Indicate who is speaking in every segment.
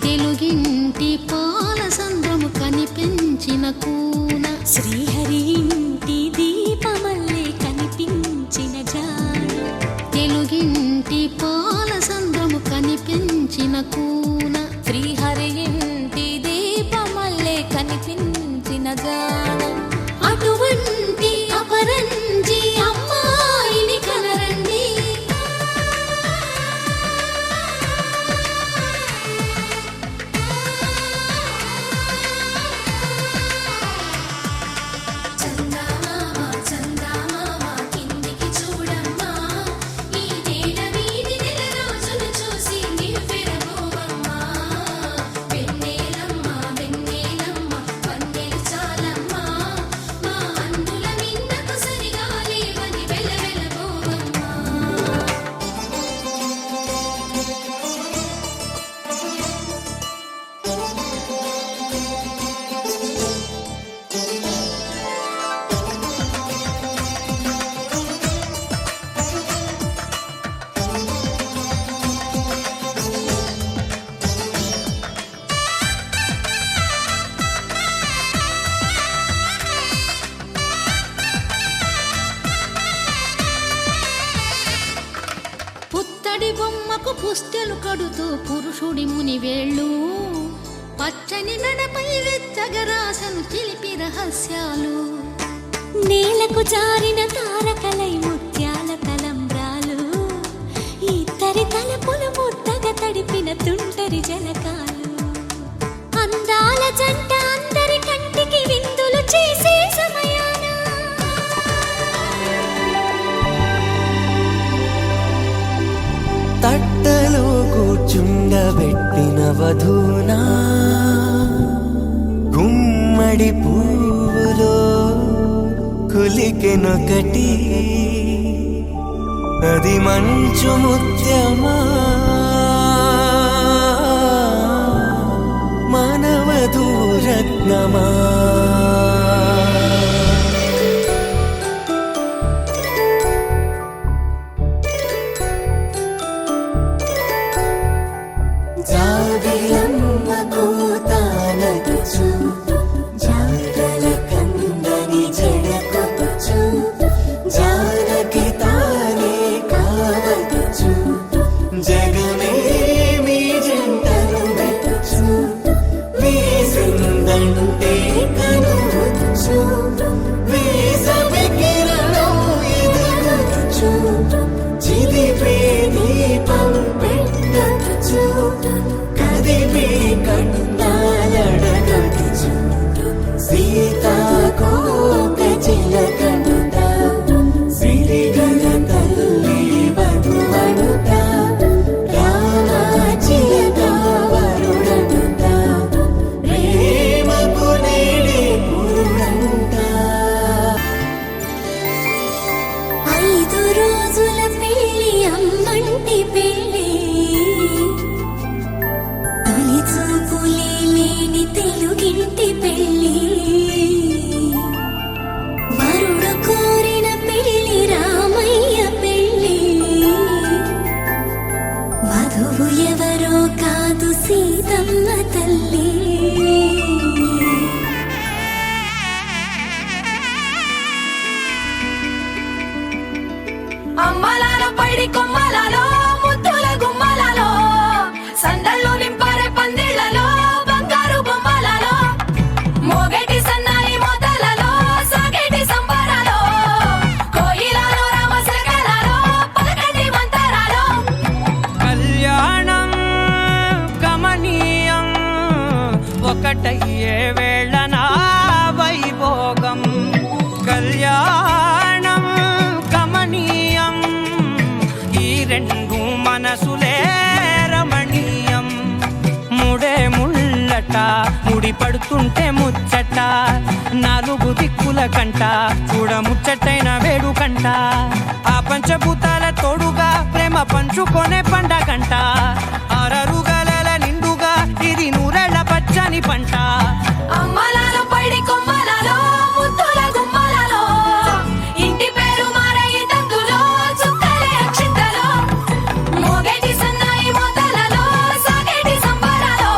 Speaker 1: తెలుగింటి పాల సంద్రము కనిపించిన కూన
Speaker 2: శ్రీహరి ఇంటి దీపమల్లే కనిపించిన జాడ
Speaker 1: తెలుగింటి పాల సంద్రము కనిపించిన కూన
Speaker 2: శ్రీహరి ఇంటి దీపమల్లే కనిపించిన జాడ
Speaker 1: అటువంటి అపరంజి అమ్మాయిని కనరండి పుత్తడి బొమ్మకు పుస్తెలు కడుతూ పురుషుడి ముని వేళ్ళు పచ్చని నడపై వెచ్చగరాసను చిలిపి రహస్యాలు
Speaker 2: నేలకు జారిన తారకలై ముత్యాల తలంబ్రాలు ఇద్దరి తలపులు ముద్దగా తడిపిన తుంటరి జలకాలు అందాల జంట అందరి కంటికి విందులు చేసే సమయాన
Speaker 3: తట్టలో కూర్చుండబెట్టిన వధూనా గుమ్మడి పువ్వులో కులికెనొకటి అది మంచు ముత్యమా మానవధూరత్నమా జాబిలమ్మ కూతానగుచు జాగల కందని జడకొచ్చు జానకి తానే కావదుచు జగమే మీ జంటను వెతుచు వీసిందంటే కనువచ్చు వీసవి కిరణం ఎదుగుచు చిదిపే దీపం పెట్టచ్చు కదిపే కండాలడగచ్చు సీతాకోక చిలకనుట సిరిగల తల్లి వధువనుట రామాచిలక వరుడనుట ప్రేమకు నేడే పురుడంట
Speaker 2: 5 రోజుల పెళ్లి అమ్మంటి పెళ్లి తొలి చూపులే లేని తెలుగింటి పెళ్లి వరుడు కోరిన పెళ్లి రామయ్య పెళ్లి వధువు ఎవరో కాదు సీతమ్మ తల్లి
Speaker 4: అమ్మలాలో పైడి కొమ్మలలో ముద్దుల గుమ్మలలో సందళ్ళు నింపారే పందిళ్లలో బంగారు బొమ్మలలో మోగేటి సన్నాయి మోతలలో సాగేటి సంబరాలో కోయిలలో రామశకలలో పలకటి మంతరాలో
Speaker 5: కళ్యాణం గమనీయం ఒకటయ్యే వేళ నా వైభోగం కళ్యాణం గమనీయం ఈ రెండు మనసులే రమణీయం ముడే ముళ్ళట ముడి పడుతుంటే ముచ్చట 4 దిక్కుల కంట చూడ ముచ్చటైన వేడుకంట ఆ పంచభూతాల తోడుగా ప్రేమ పంచుకొనే పండగంట అరరుగల నిండుగా ఇది నూరెళ్ళ పచ్చని పంట
Speaker 4: అమ్మలాలో పైడి కొమ్మలలో ముద్దుల గుమ్మలలో ఇంటి పేరు మారయి తందులో చుక్కలే అక్షింతలో మోగేటి సన్నాయి మోతలలో సాగేటి సంబరాలో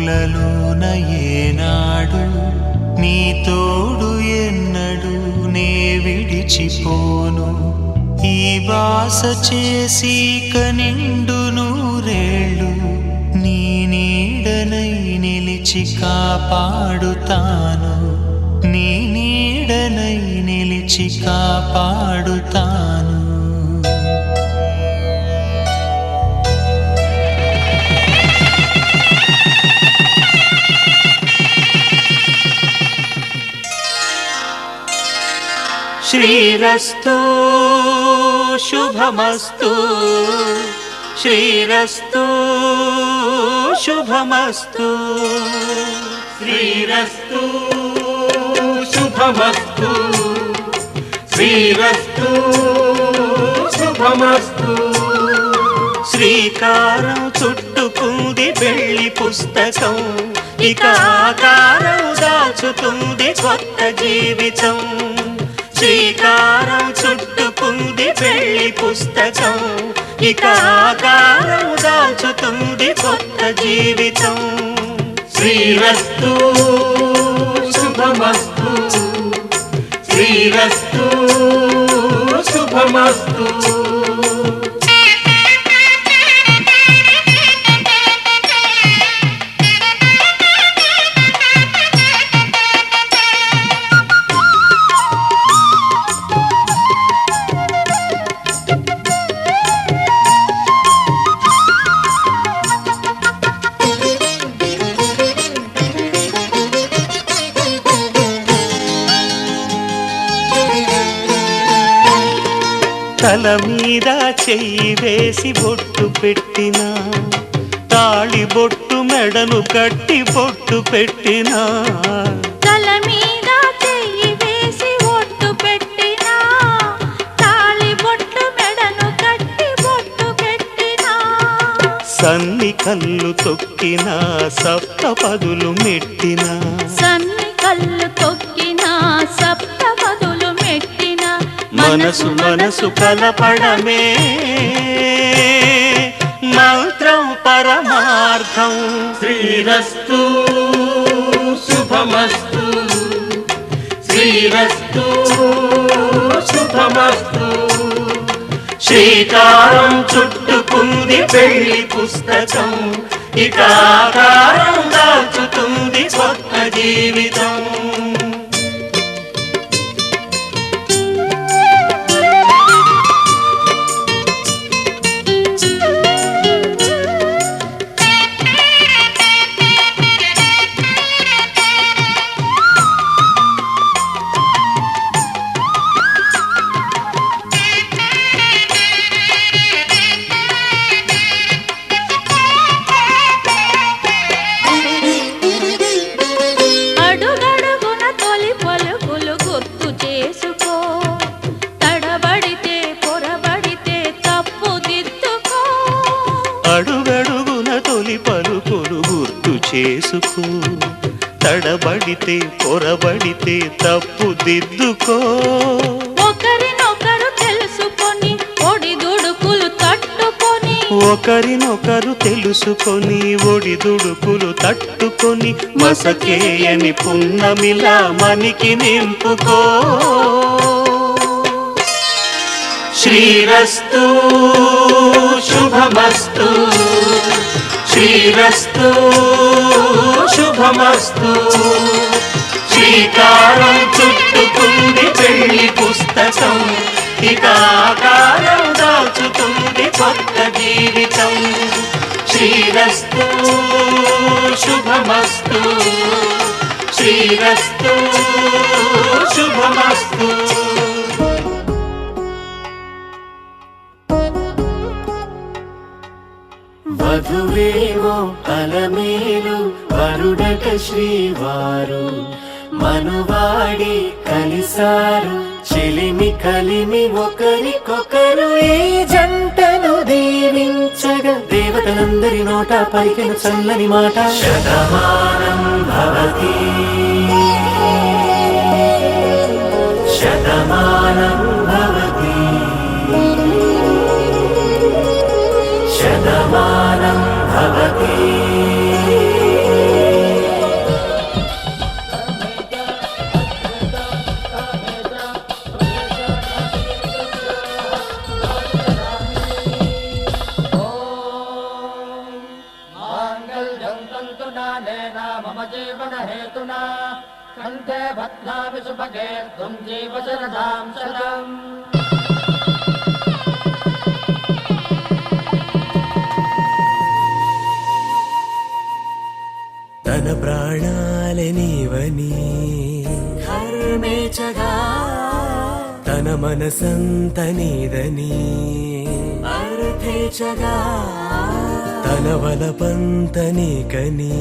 Speaker 3: మూలలోన ఏనాడు నీ తోడు ఎన్నడు నే విడిచిపోను ఈ వాస చేసి కనిండు నూరేళ్ళు నీ నీడనై నిలిచి కాపాడుతాను నీ నీడనై నిలిచి కాపాడుతాను శ్రీరస్తు శుభమస్తు శ్రీరస్తు శుభమస్తు శ్రీరస్తు శుభమస్తు శ్రీరస్తు శుభమస్తు శ్రీకారం చుట్టుకుంది వెళ్లి పుస్తకం ఇక ఆకారం దాచుతుంది కొత్త జీవితం శ్రీకారం చుట్టుకుంది వెళ్లి పుస్తకం ఇక ఆకారం దాచుతుంది కొత్త జీవితం శ్రీరస్తు శుభమస్తు శ్రీరస్తు శుభమస్తు తల మీద చెయ్యి వేసి బొట్టు పెట్టినా తాళి బొట్టు మెడను కట్టి బొట్టు పెట్టినా
Speaker 1: తల మీద చెయ్యి వేసి ఒట్టు పెట్టినా తాళి బొట్టు మెడను కట్టి బొట్టు పెట్టినా
Speaker 3: సన్ని కళ్ళు తొక్కినా సప్తపదులు మెట్టినా
Speaker 1: సన్ని కళ్ళు తొక్కినా సప్తపదులు మెట్టినా
Speaker 3: మనసు మనసు కలపడమే మంత్రం పరమార్థం శ్రీరస్తు శుభమస్తు శ్రీరస్తు శుభమస్తు శ్రీకారం చుట్టుకుంది పెళ్లి పుస్తకం ఇక ఆకారం దాచుతుంది కొత్త జీవితం
Speaker 1: అడుగడుగున తొలి పలుకులు గుర్తు చేసుకో తడబడితే పొరబడితే తప్పు దిద్దుకో
Speaker 3: అడుగడుగున తొలి పలుకులు గుర్తు చేసుకో తడబడితే పొరబడితే తప్పు దిద్దుకో
Speaker 1: ఒకరినొకరు తెలుసుకొని ఒడిదుడుకులు తట్టుకొని
Speaker 3: ఒకరినొకరు తెలుసుకొని ఒడిదుడుకులు తట్టుకొని మసకేయని పున్నమిలా మనికి నింపుకో శ్రీరస్తు శుభమస్తు శ్రీరస్తు శుభమస్తు శ్రీకారం చుట్టుకుంది పెళ్లి పుస్తకం ఇక ఆకారం దాచుతుంది కొత్త జీవితం శ్రీరస్తు శుభమస్తు శ్రీరస్తు శుభమస్తు వధువేమో అలమేలు వరుడట శ్రీవారు మనువాడి కలిసారు చెలిమి కలిమి ఒకరికొకరు ఈ జంటను దీవించగా దేవతలందరి నోట పలికిన చల్లని మాట శతమానం భవతి శతమానం భవతి శతమానం భవతి
Speaker 6: हेतुना मम जीवन हेतुना कंठे बध्नामि सुभगे त्वं जीव शरदां शरम्
Speaker 3: తన ప్రాణాలే నీవని ధర్మేచగా తన మనసంత నీదని అర్థేచగా తన వలపంత నీకని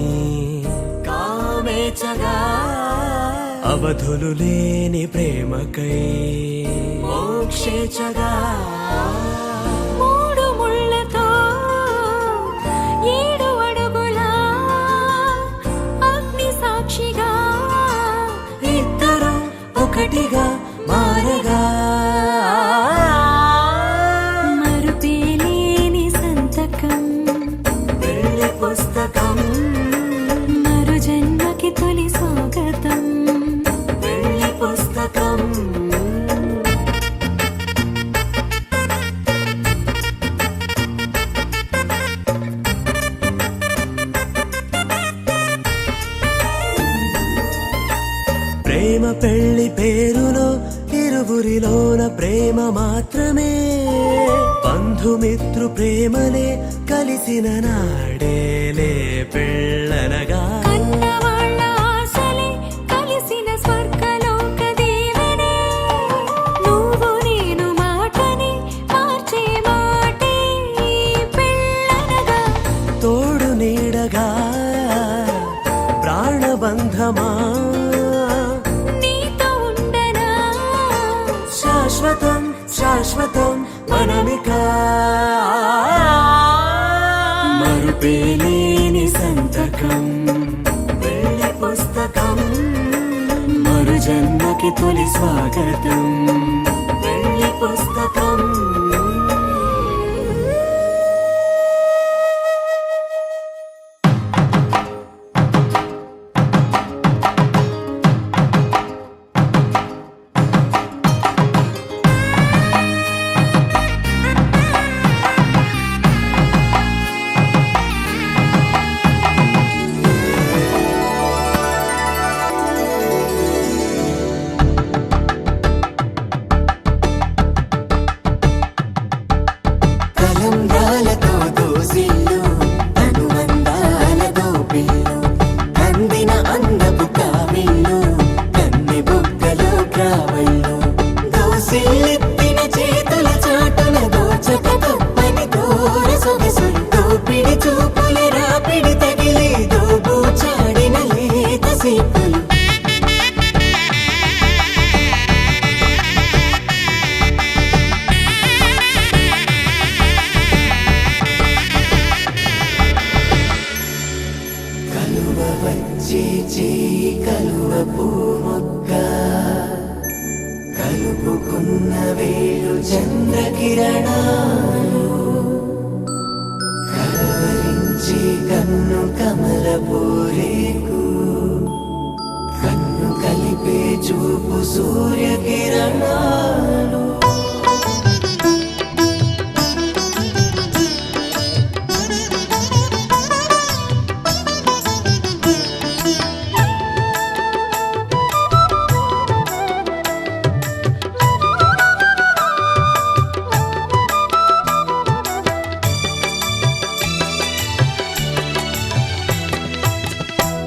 Speaker 3: కామేచగా అవధులు లేని ప్రేమకై మోక్షేచగా
Speaker 2: మూడు ముళ్ళతో 7 అడుగుల అగ్ని సాక్షిగా
Speaker 3: ఇద్దరు ఒకటిగా మారగా
Speaker 2: మరుపేలేని సంతకం
Speaker 3: పెళ్లి పుస్తకం
Speaker 2: మరు జన్మకి తొలి స్వాగతం
Speaker 3: పెళ్లి పుస్తకం ప్రేమ పెళ్లి పేరులో ఇరువురిలోన ప్రేమ మాత్రమే బంధుమిత్రు ప్రేమలే కలిసిన నాడేలే పెళ్ళనగా
Speaker 2: కన్నవాళ్ళ ఆశలే కలిసిన స్వర్గలోక దీవెనే నువ్వు నేను మాటని మార్చే మాటే పెళ్ళనగా
Speaker 3: తోడు నీడగా ప్రాణబంధమా
Speaker 2: నీతో ఉండనా
Speaker 3: శాశ్వతం శాశ్వతం మనమిక మరుపేలేని సంతకం పెళ్లి పుస్తకం మరు జన్మకి తొలి స్వాగతం పెళ్లి పుస్తకం తలంబ్రాలతో దోసిల్లు అనుబంధాలతో పిల్లు అందిన అందపు కావిల్లు కన్నె బుగ్గలో గ్రావళ్ళు దోసిల్లెత్తిన చేతుల చాటున దోచక తప్పని దూర సొగసులు దోపిడి చూపుల రాపిడి తగిలి దోబూచాడిన లేత సీపులు కలువ వచ్చే చేయి కలువ పూమొక్క కలుపుకున్న వేలు చంద్రకిరణాలు కలవరించే కన్ను కమల పూరేకు కన్ను కలిపే చూపు సూర్యకిరణాలు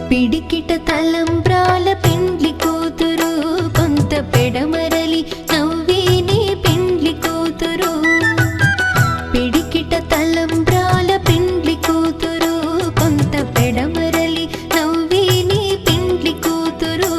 Speaker 2: పిడికిట తలంబ్రాల పెండ్లి కూతురు కొంత పెడమరలి నవ్విని పెండ్లి కూతురు పిడికిట తలంబ్రాల పెండ్లి కూతురు కొంత పెడమరలి నవ్విని పెండ్లి కూతురు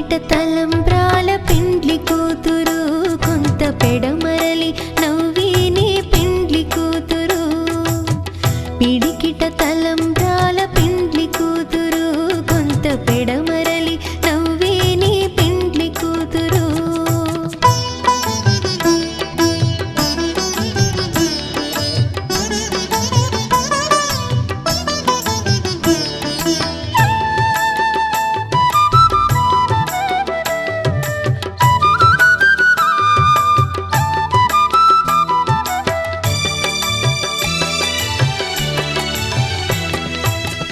Speaker 2: పిడికిట తలంబ్రాల పెండ్లి కూతురు కొంత పెడమరలి నవ్విని పెండ్లి కూతురు పిడికిట తలంబ్రాల పెండ్లి కూతురు కొంత పెడమరలి నవ్విని పెండ్లి కూతురు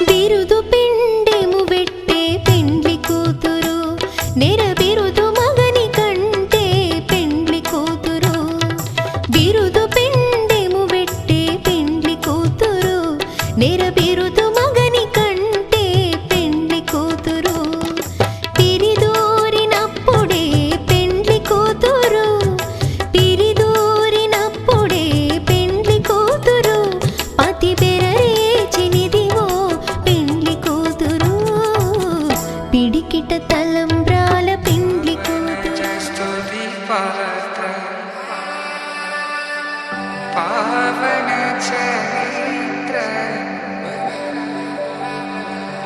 Speaker 2: బిరుదు పిండెము పెట్టే పెండ్లి కూతురు నెర బిరుదు మగని కంటే పెండ్లి కూతురు బిరుదు పిండెము పెట్టే పెండ్లి కూతురు నెర బిరుదు మగని కంటే పెండ్లి కూతురు పిరిదూరినప్పుడే పెండ్లి కూతురు పిరిదూరినప్పుడే పెండ్లి కూతురు పతి బెరరేచినిదివో పెండ్లి కూతురు పిడికిట తలంబ్రాల పెండ్లి కూతురు
Speaker 7: స్తుతి పాత్ర పావన చరిత్ర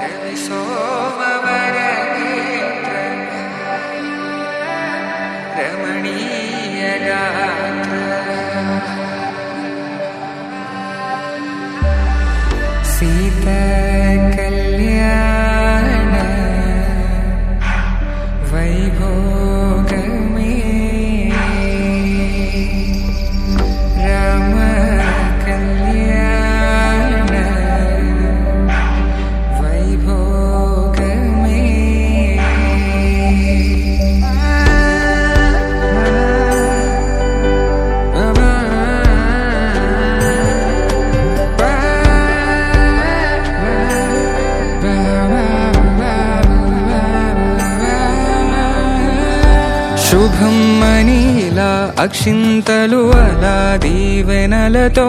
Speaker 7: రవి సోమవర నేత్ర రమణీయ గాత్ర సీత కళ్యాణ వైభోగమే రామ కళ్యాణ వైభోగమే శుభం మనీలా అక్షింతలు అలా దీవెనలతో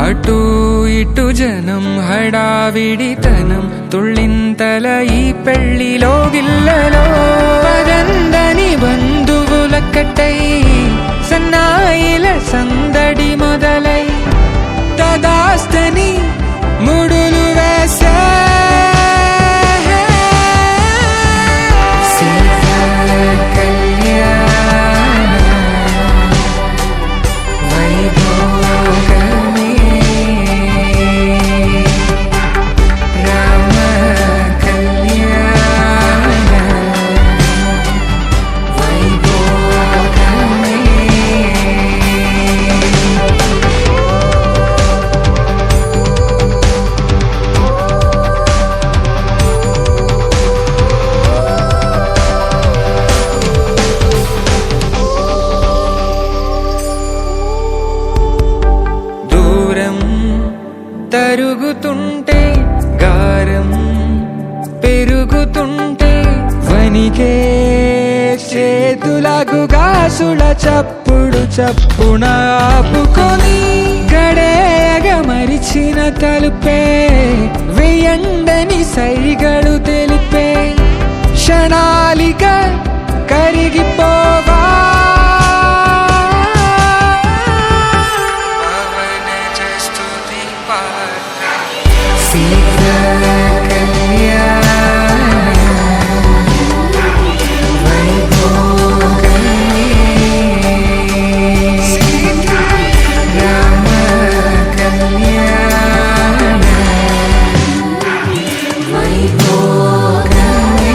Speaker 7: అటు ఇటు జనం హడావిడితనం తుళ్ళింతల ఈ పెళ్లిలో గిల్లలో పదందని బంధువులక్కటై సన్నాయిల సందడి మొదలై తదాస్తని ముడులు వేసే తరుగుతుంటే గారం పెరుగుతుంటే వనికే చేతులకు గాసుల చప్పుడు చప్పున ఆపుకొని గడేగ మరిచిన తలుపే వెయ్యండని సైగలు తెలిపే క్షణాలిక కరిగిపోవా
Speaker 2: వైభోగమే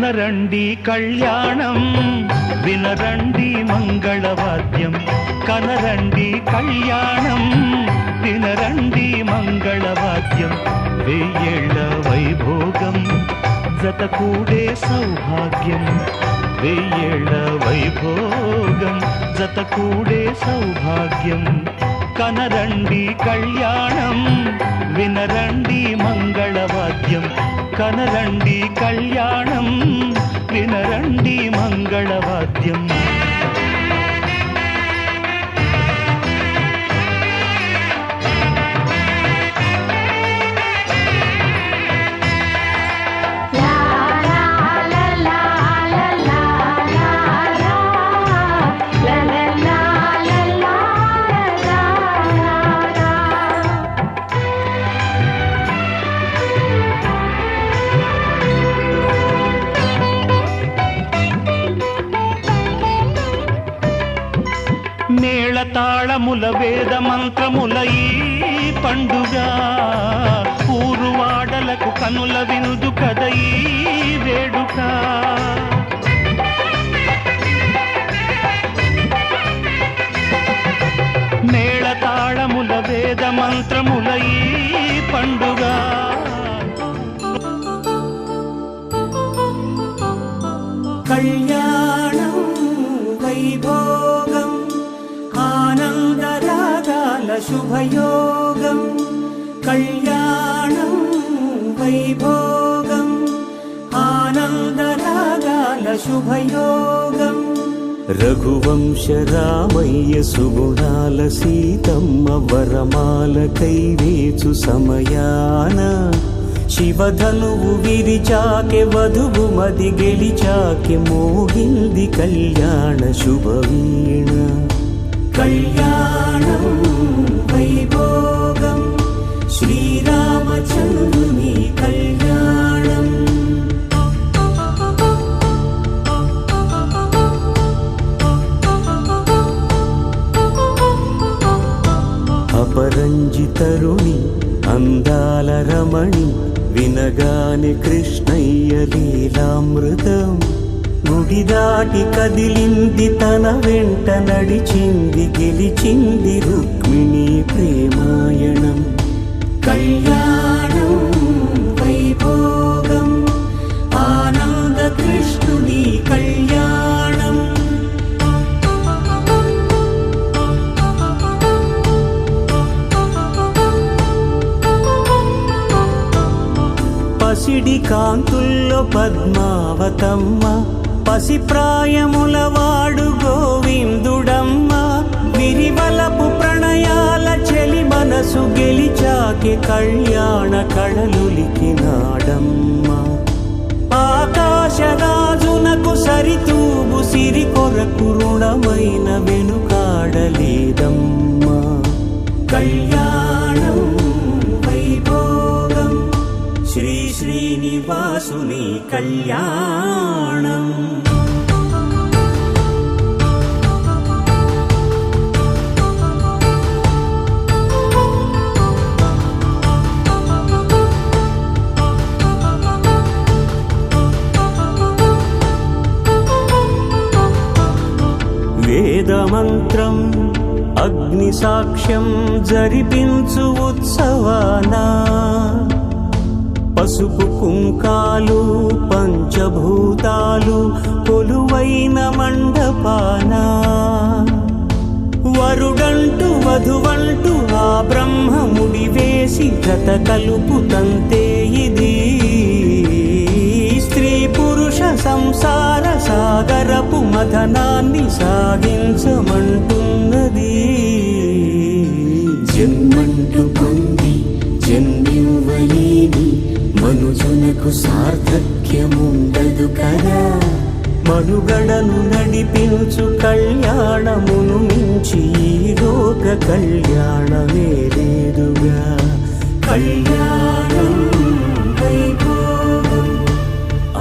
Speaker 8: కనరండి కళ్యాణం వినరండి మంగళవాద్యం కనరండి కళ్యాణం వినరండి మంగళవాద్యం వెయ్యేళ్ల వైభోగం జతకూడే సౌభాగ్యం వెయ్యేళ్ల వైభోగం జతకూడే సౌభాగ్యం కనరండి కళ్యాణం వినరండి మంగళవాద్యం కనరండి కళ్యాణం వినరండి మంగళవాద్యం మేళతాళముల వేద మంత్రముల ఈ పండుగ ఊరువాడలకు కనుల వినుదు కద ఈ వేడుక మేళతాళముల వేద మంత్రముల ఈ పండుగ
Speaker 3: కళ్యాణం వైభోగం ఆనందరాగాల శుభయోగం కళ్యాణం వైభోగం ఆనందరాగాల శుభయోగం రఘువంశ రామయ్య సుగుణాల సీతమ్మ వరమాల కైవేచు సమయాన శివధనువు విరిచాకె వధువు మది గెలిచాకె మోగింది కళ్యాణ శుభవీణ కళ్యాణం వైభోగం శ్రీరామచంద్రుని కళ్యాణం అపరంజి తరుణి అందాల రమణి వినగానే కృష్ణయ్య లీలామృతం గుడి దాటి కదిలింది తన వెంట నడిచింది గెలిచింది రుక్మిణి ప్రేమాయణం కళ్యాణం వైభోగం ఆనంద కృష్ణుని కళ్యాణం పసిడి కాంతుల్లో పద్మావతమ్మ పసిప్రాయముల వాడు గోవిందుడమ్మ విరివలపు ప్రణయాల చెలి మనసు గెలిచాకే కళ్యాణ కళలులికినాడమ్మ ఆకాశరాజునకు సరితూబు సిరి కొరకు రుణమైన వెనుకాడలేదమ్మా కళ్యాణం వైభోగం శ్రీ శ్రీనివాసుని కళ్యాణం వేదమంత్రం అగ్ని సాక్ష్యం జరిపించు ఉత్సవానా పసుపు కుంకాలు పంచభూతాలు కొలువైన మండపాన వరుడంటూ వధువంటూ ఆ బ్రహ్మముడి వేసి జత కలుపుతంతే ఇది స్త్రీ పురుష సంసార సాగరపు మథనాన్ని సాగించమంటున్నది జన్మంటూ పొంది జన్మివ్వలేని మనుజునకు సార్థక్యముండదు కదా మనుగడను నడిపించు కళ్యాణమును మించి ఈ లోక కళ్యాణమే లేదుగా కళ్యాణం వైభోగం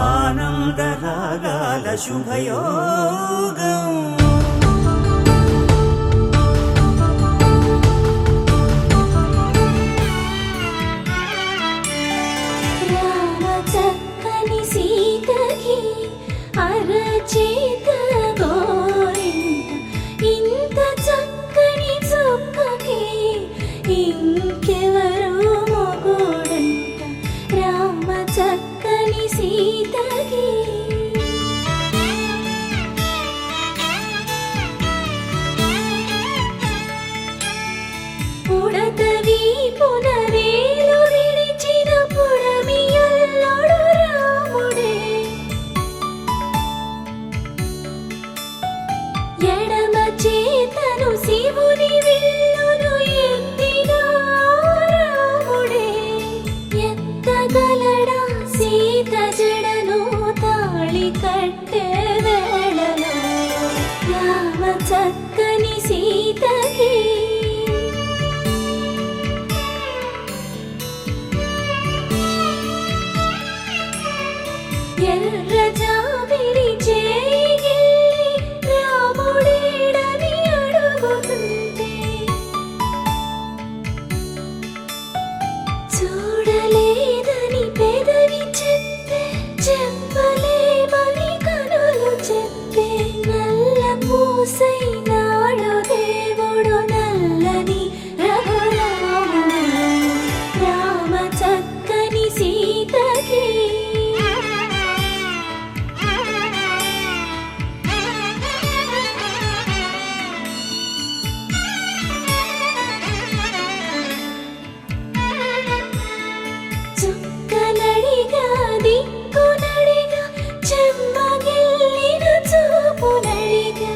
Speaker 3: ఆనందరాగాల శుభయోగం
Speaker 2: రామ చక్కని చక్కని సీతకి అరచేత గోరింట ఇంత చక్కని చుక్కకి ఇంకెవరు మొగుడంట రామ చక్కని సీతకి ఉడత వీపున వేలు విడిచిన పుడమియల్లుడు రాముడే ఎడమ చేతను శివుని విల్లును ఎత్తిన రాముడే ఎత్తగలడా సీత జడను తాళి కట్టే వేళలో రామ చక్కని సీతకి ఎర్ర జాబిలి చేయి రాముడేడని అడుగుతుంటే చూడలేదని పెదవి చెప్పే చెప్పలేమని కనులు చెప్పే నల్ల పూసై నాడు దేవుడు నల్లని రఘురాముడు రామ చక్కని సీతకి చుక్కనడిగా దిక్కునడిగా చెమ్మగిల్లిన చూపునడిగా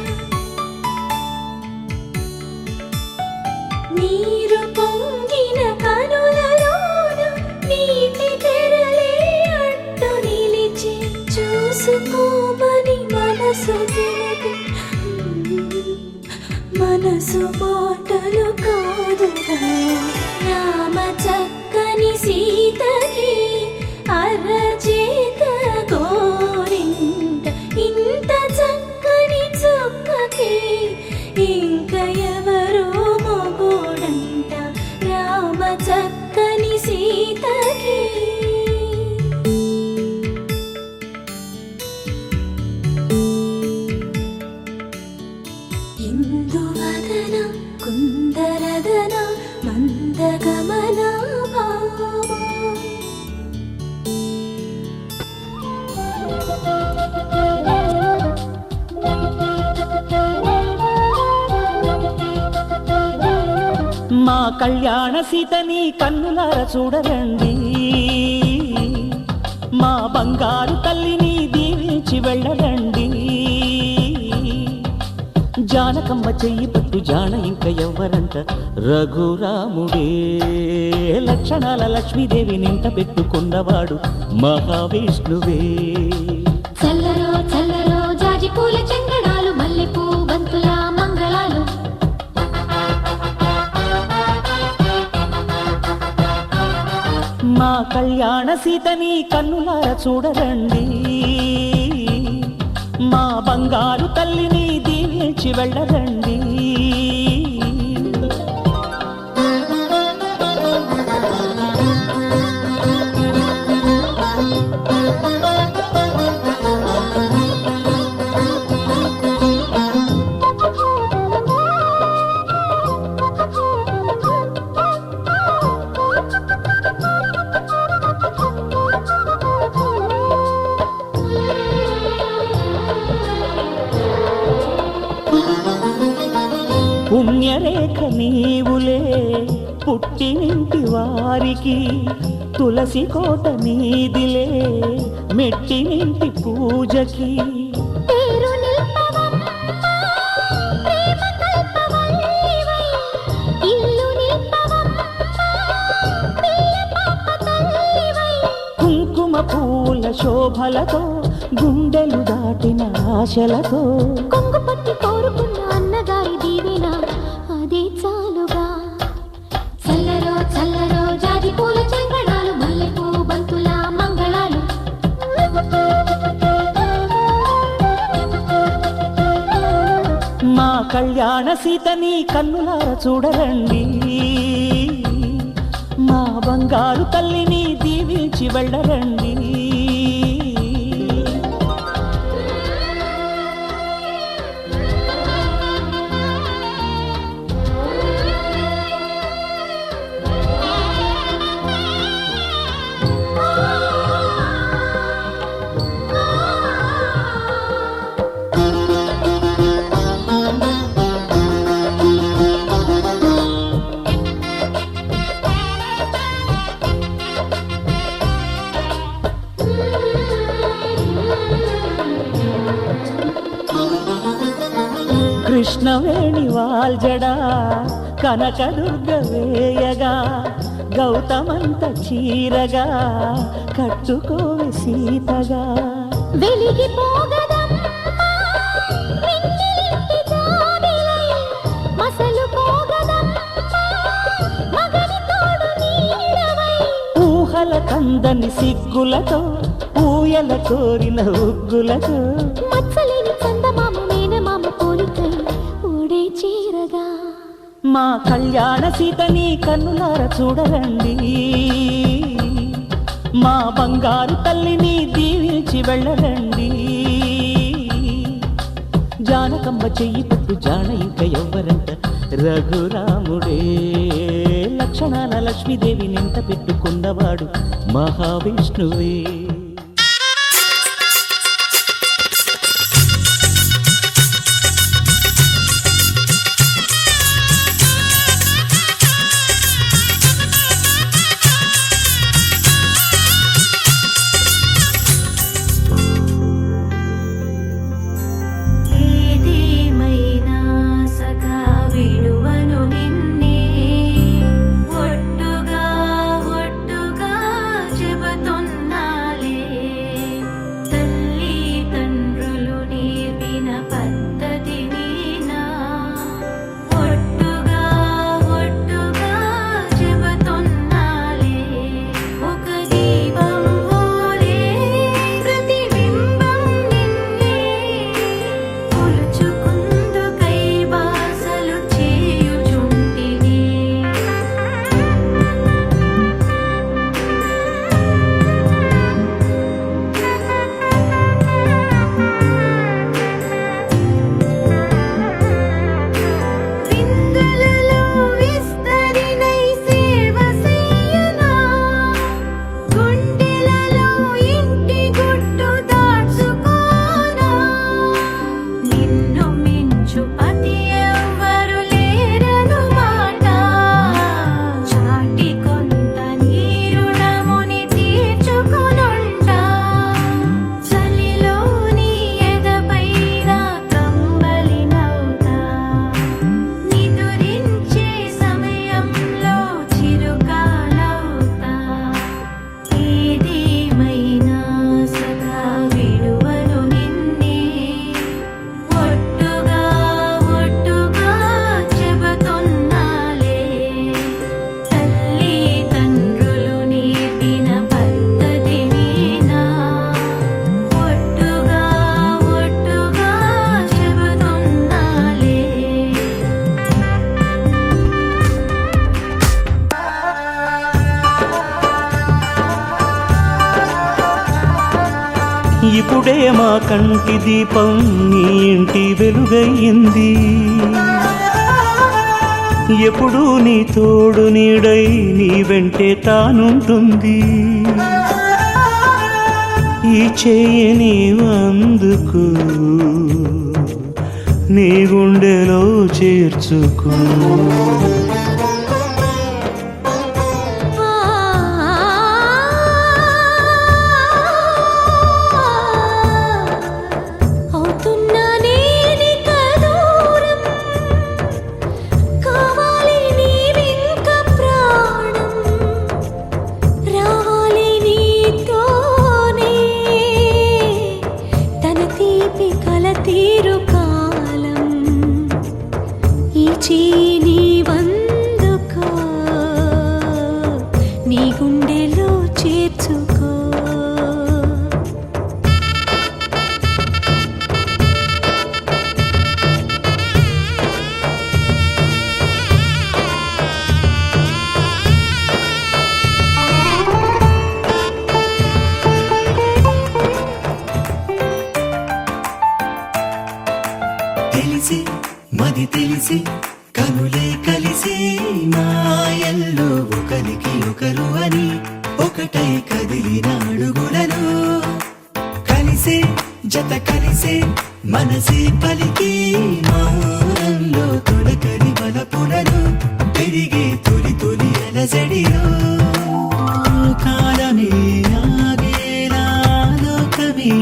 Speaker 2: నీరు పొంగిన కనులలోన నీటి తెరలే అడ్డు నిలిచి చూసుకోమని మనసు తెలిపి మనసు మాటలు కాదుగా రామ చక్కని సీతకి అరచేత గోరింట ఇంత చక్కని చుక్కకి ఇంక ఎవరు మొగుడంట రామ చక్కని సీతకి ఇందువదన కుందరదన మందగమన భామ
Speaker 3: మా కళ్యాణ సీతని కన్నులార చూడరండి మా బంగారు తల్లిని దీవించి వెళ్ళరండి జానకమ్మ చెయ్యి పట్టు జాన ఇంక ఎవ్వరంట రఘురాముడే లక్షణాల లక్ష్మీదేవి నింట పెట్టుకున్నవాడు మహావిష్ణువే
Speaker 2: చల్లరో చల్లరో జాజి పూల చంగడాలు మల్లెపూ బంతుల మంగళాలు
Speaker 3: మా కళ్యాణ సీతని కన్నులార చూడరండి మా బంగారు తల్లిని దీవించి వెళ్ళరండి పుణ్యరేఖ నీవులే పుట్టినింటి వారికి తులసి కోట నీదిలే మెట్టినింటి పూజకి
Speaker 2: పేరు నిల్పవమ్మ ప్రేమ కల్పవల్లివై ఇల్లు నిల్పవమ్మ పిల్ల పాప తల్లివై
Speaker 3: కుంకుమ పూల శోభలతో గుండెలు దాటిన ఆశలతో
Speaker 2: కొంగు పట్టి కోరుకున్న అన్నగారి దీవెన అదే చాలుగా చల్లరో చల్లరో జాజి పూల చంగడాలు మల్లెపూ బంతుల మంగళాలు
Speaker 3: మా కళ్యాణ సీతని కన్నులార చూడరండి మా బంగారు తల్లిని దీవించి వెళ్ళరండి కృష్ణవేణి వాల్జడా కనకదుర్గ వేయగా గౌతమంత చీరగా కట్టుకోవి సీతగా
Speaker 2: వెలిగిపోగదమ్మా నిన్నింటి జాబిలై మసలుపోగదమ్మా మగని తోడు నీడవై
Speaker 3: ఊహల కందని సిగ్గులతో ఊయల కోరిన ఉగ్గులతో
Speaker 2: మచ్చలేని చందమామ మేనమామ పోలికై ఊడే చీరగా
Speaker 3: మా కళ్యాణ సీతని కన్నులార చూడరండి మా బంగారు తల్లిని దీవించి వెళ్ళరండి జానకమ్మ చెయ్యి పట్టు జాన ఇంక ఎవ్వరంట రఘురాముడే లక్షణాల లక్ష్మీదేవి నింట పెట్టుకున్నవాడు మహావిష్ణువే ఇప్పుడే మా కంటి దీపం నీ ఇంటి వెలుగయ్యింది ఎప్పుడు నీ తోడు నీడై నీ వెంటే తానుంటుంది ఈ చేయి నీవందుకు నీ గుండెలో చేర్చుకో
Speaker 9: మది తెలిసి కనులే కలిసి మాయల్లో ఒకరికి ఒకరు అని ఒకటై కదిలిన అడుగులను కలిసే జత కలిసే మనసే పలికి మౌనంలో తొలకరి బలపులను పెరిగే తొలి తొలి అలజడిలో కాలమే ఆగేలా లోకమే